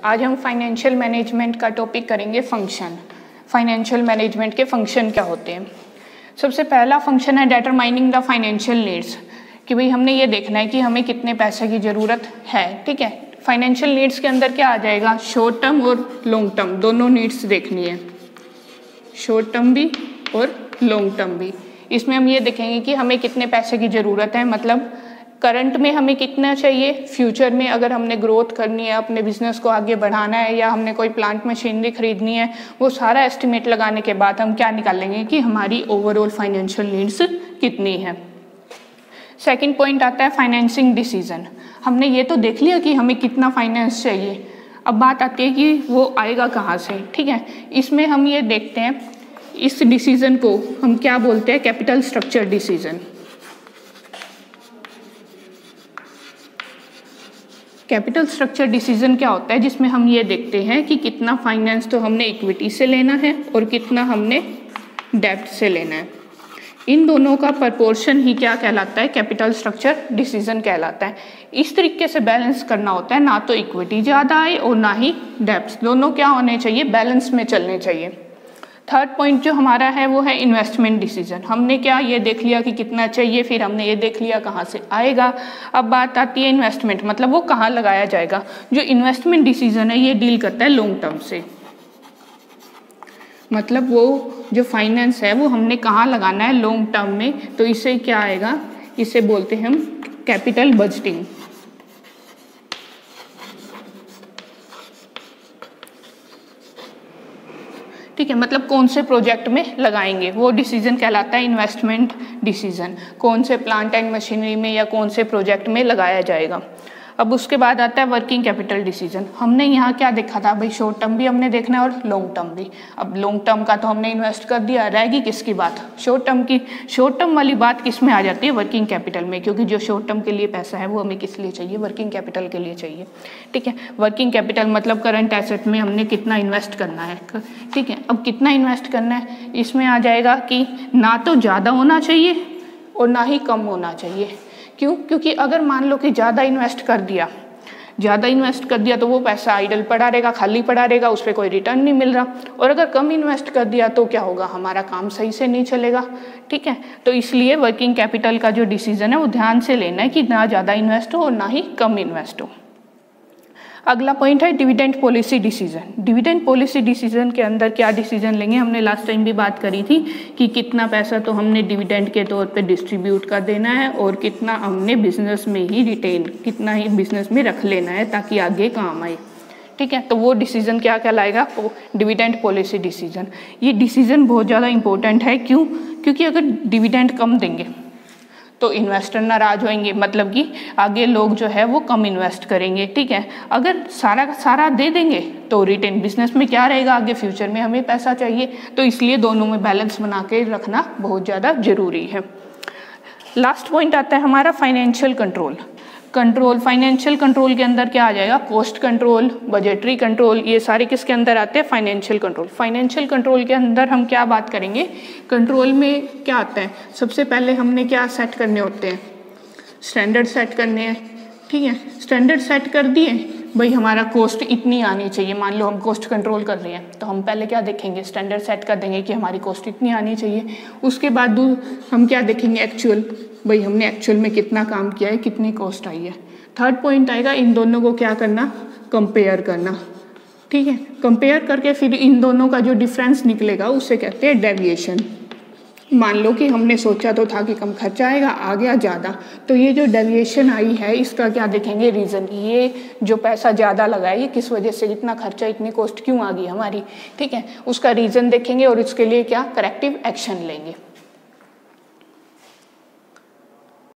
आज हम financial management का टॉपिक करेंगे फंक्शन। फाइनेंशियल मैनेजमेंट के फंक्शन क्या होते हैं। सबसे पहला फंक्शन है डिटरमाइनिंग द फाइनेंशियल नीड्स, कि भाई हमने ये देखना है कि हमें कितने पैसे की ज़रूरत है। ठीक है, फाइनेंशियल नीड्स के अंदर क्या आ जाएगा, शॉर्ट टर्म और लॉन्ग टर्म दोनों नीड्स देखनी है, शॉर्ट टर्म भी और लॉन्ग टर्म भी। इसमें हम ये देखेंगे कि हमें कितने पैसे की ज़रूरत है, मतलब करंट में हमें कितना चाहिए, फ्यूचर में अगर हमने ग्रोथ करनी है, अपने बिजनेस को आगे बढ़ाना है या हमने कोई प्लांट मशीनरी खरीदनी है, वो सारा एस्टिमेट लगाने के बाद हम क्या निकालेंगे कि हमारी ओवरऑल फाइनेंशियल नीड्स कितनी है। सेकंड पॉइंट आता है फाइनेंसिंग डिसीजन। हमने ये तो देख लिया कि हमें कितना फाइनेंस चाहिए, अब बात आती है कि वो आएगा कहाँ से। ठीक है, इसमें हम ये देखते हैं, इस डिसीजन को हम क्या बोलते हैं, capital structure decision. Capital structure decision क्या होता है, जिसमें हम ये देखते हैं कि कितना फाइनेंस तो हमने इक्विटी से लेना है और कितना हमने डेब्ट से लेना है। इन दोनों का प्रपोर्शन ही क्या कहलाता है, कैपिटल स्ट्रक्चर डिसीजन कहलाता है। इस तरीके से बैलेंस करना होता है, ना तो इक्विटी ज़्यादा आए और ना ही डेब्ट्स, दोनों क्या होने चाहिए, बैलेंस में चलने चाहिए। थर्ड पॉइंट जो हमारा है वो है इन्वेस्टमेंट डिसीजन। हमने क्या ये देख लिया कि कितना चाहिए, फिर हमने ये देख लिया कहाँ से आएगा। अब बात आती है इन्वेस्टमेंट, मतलब वो कहाँ लगाया जाएगा। जो इन्वेस्टमेंट डिसीजन है ये डील करता है लॉन्ग टर्म से, मतलब वो जो फाइनेंस है वो हमने कहाँ लगाना है, लॉन्ग टर्म में। तो इसे क्या आएगा, इसे बोलते हैं हम कैपिटल बजटिंग। ठीक है, मतलब कौन से प्रोजेक्ट में लगाएंगे वो डिसीजन कहलाता है इन्वेस्टमेंट डिसीजन, कौन से प्लांट एंड मशीनरी में या कौन से प्रोजेक्ट में लगाया जाएगा। अब उसके बाद आता है वर्किंग कैपिटल डिसीजन। हमने यहाँ क्या देखा था भाई, शॉर्ट टर्म भी हमने देखना है और लॉन्ग टर्म भी। अब लॉन्ग टर्म का तो हमने इन्वेस्ट कर दिया, रहेगी किसकी बात, शॉर्ट टर्म की। शॉर्ट टर्म वाली बात किस में आ जाती है, वर्किंग कैपिटल में, क्योंकि जो शॉर्ट टर्म के लिए पैसा है वो हमें किस लिए चाहिए, वर्किंग कैपिटल के लिए चाहिए। ठीक है, वर्किंग कैपिटल मतलब करंट एसेट में हमने कितना इन्वेस्ट करना है। ठीक है, अब कितना इन्वेस्ट करना है, इसमें आ जाएगा कि ना तो ज़्यादा होना चाहिए और ना ही कम होना चाहिए। क्यों, क्योंकि अगर मान लो कि ज़्यादा इन्वेस्ट कर दिया तो वो पैसा आइडल पड़ा रहेगा, खाली पड़ा रहेगा, उस पर कोई रिटर्न नहीं मिल रहा। और अगर कम इन्वेस्ट कर दिया तो क्या होगा, हमारा काम सही से नहीं चलेगा। ठीक है, तो इसलिए वर्किंग कैपिटल का जो डिसीजन है वो ध्यान से लेना है कि ना ज़्यादा इन्वेस्ट हो और ना ही कम इन्वेस्ट हो। अगला पॉइंट है dividend policy decision. Dividend policy decision के अंदर क्या डिसीजन लेंगे, हमने लास्ट टाइम भी बात करी थी कि कितना पैसा तो हमने डिविडेंड के तौर पे डिस्ट्रीब्यूट कर देना है और कितना हमने बिजनेस में ही रिटेन, कितना ही बिजनेस में रख लेना है ताकि आगे काम आए। ठीक है, तो वो डिसीजन क्या कहलाएगा, वो डिविडेंड पॉलिसी डिसीजन। ये डिसीजन बहुत ज़्यादा इंपॉर्टेंट है। क्यों, क्योंकि अगर डिविडेंड कम देंगे तो इन्वेस्टर नाराज होंगे, मतलब कि आगे लोग जो है वो कम इन्वेस्ट करेंगे। ठीक है, अगर सारा का सारा दे देंगे तो रिटेन बिजनेस में क्या रहेगा, आगे फ्यूचर में हमें पैसा चाहिए। तो इसलिए दोनों में बैलेंस बना के रखना बहुत ज़्यादा जरूरी है। लास्ट पॉइंट आता है हमारा फाइनेंशियल कंट्रोल। फाइनेंशियल कंट्रोल के अंदर क्या आ जाएगा, कॉस्ट कंट्रोल, बजटरी कंट्रोल, ये सारे किसके अंदर आते हैं, फाइनेंशियल कंट्रोल। फाइनेंशियल कंट्रोल के अंदर हम क्या बात करेंगे, कंट्रोल में क्या आता है, सबसे पहले हमने क्या सेट करने होते हैं, स्टैंडर्ड सेट करने हैं। ठीक है, स्टैंडर्ड सेट कर दिए, भाई हमारा कॉस्ट इतनी आनी चाहिए। मान लो हम कॉस्ट कंट्रोल कर रहे हैं तो हम पहले क्या देखेंगे, स्टैंडर्ड सेट कर देंगे कि हमारी कॉस्ट इतनी आनी चाहिए। उसके बाद हम क्या देखेंगे, एक्चुअल, भाई हमने एक्चुअल में कितना काम किया है, कितनी कॉस्ट आई है। थर्ड पॉइंट आएगा इन दोनों को क्या करना, कंपेयर करना। ठीक है, कंपेयर करके फिर इन दोनों का जो डिफरेंस निकलेगा उसे कहते हैं डेविएशन। मान लो कि हमने सोचा तो था कि कम खर्चा आएगा, आ गया ज़्यादा, तो ये जो डेविएशन आई है इसका क्या देखेंगे, रीज़न, ये जो पैसा ज़्यादा लगा है ये किस वजह से, इतना खर्चा, इतनी कॉस्ट क्यों आ गई हमारी। ठीक है, उसका रीज़न देखेंगे और इसके लिए क्या करेक्टिव एक्शन लेंगे।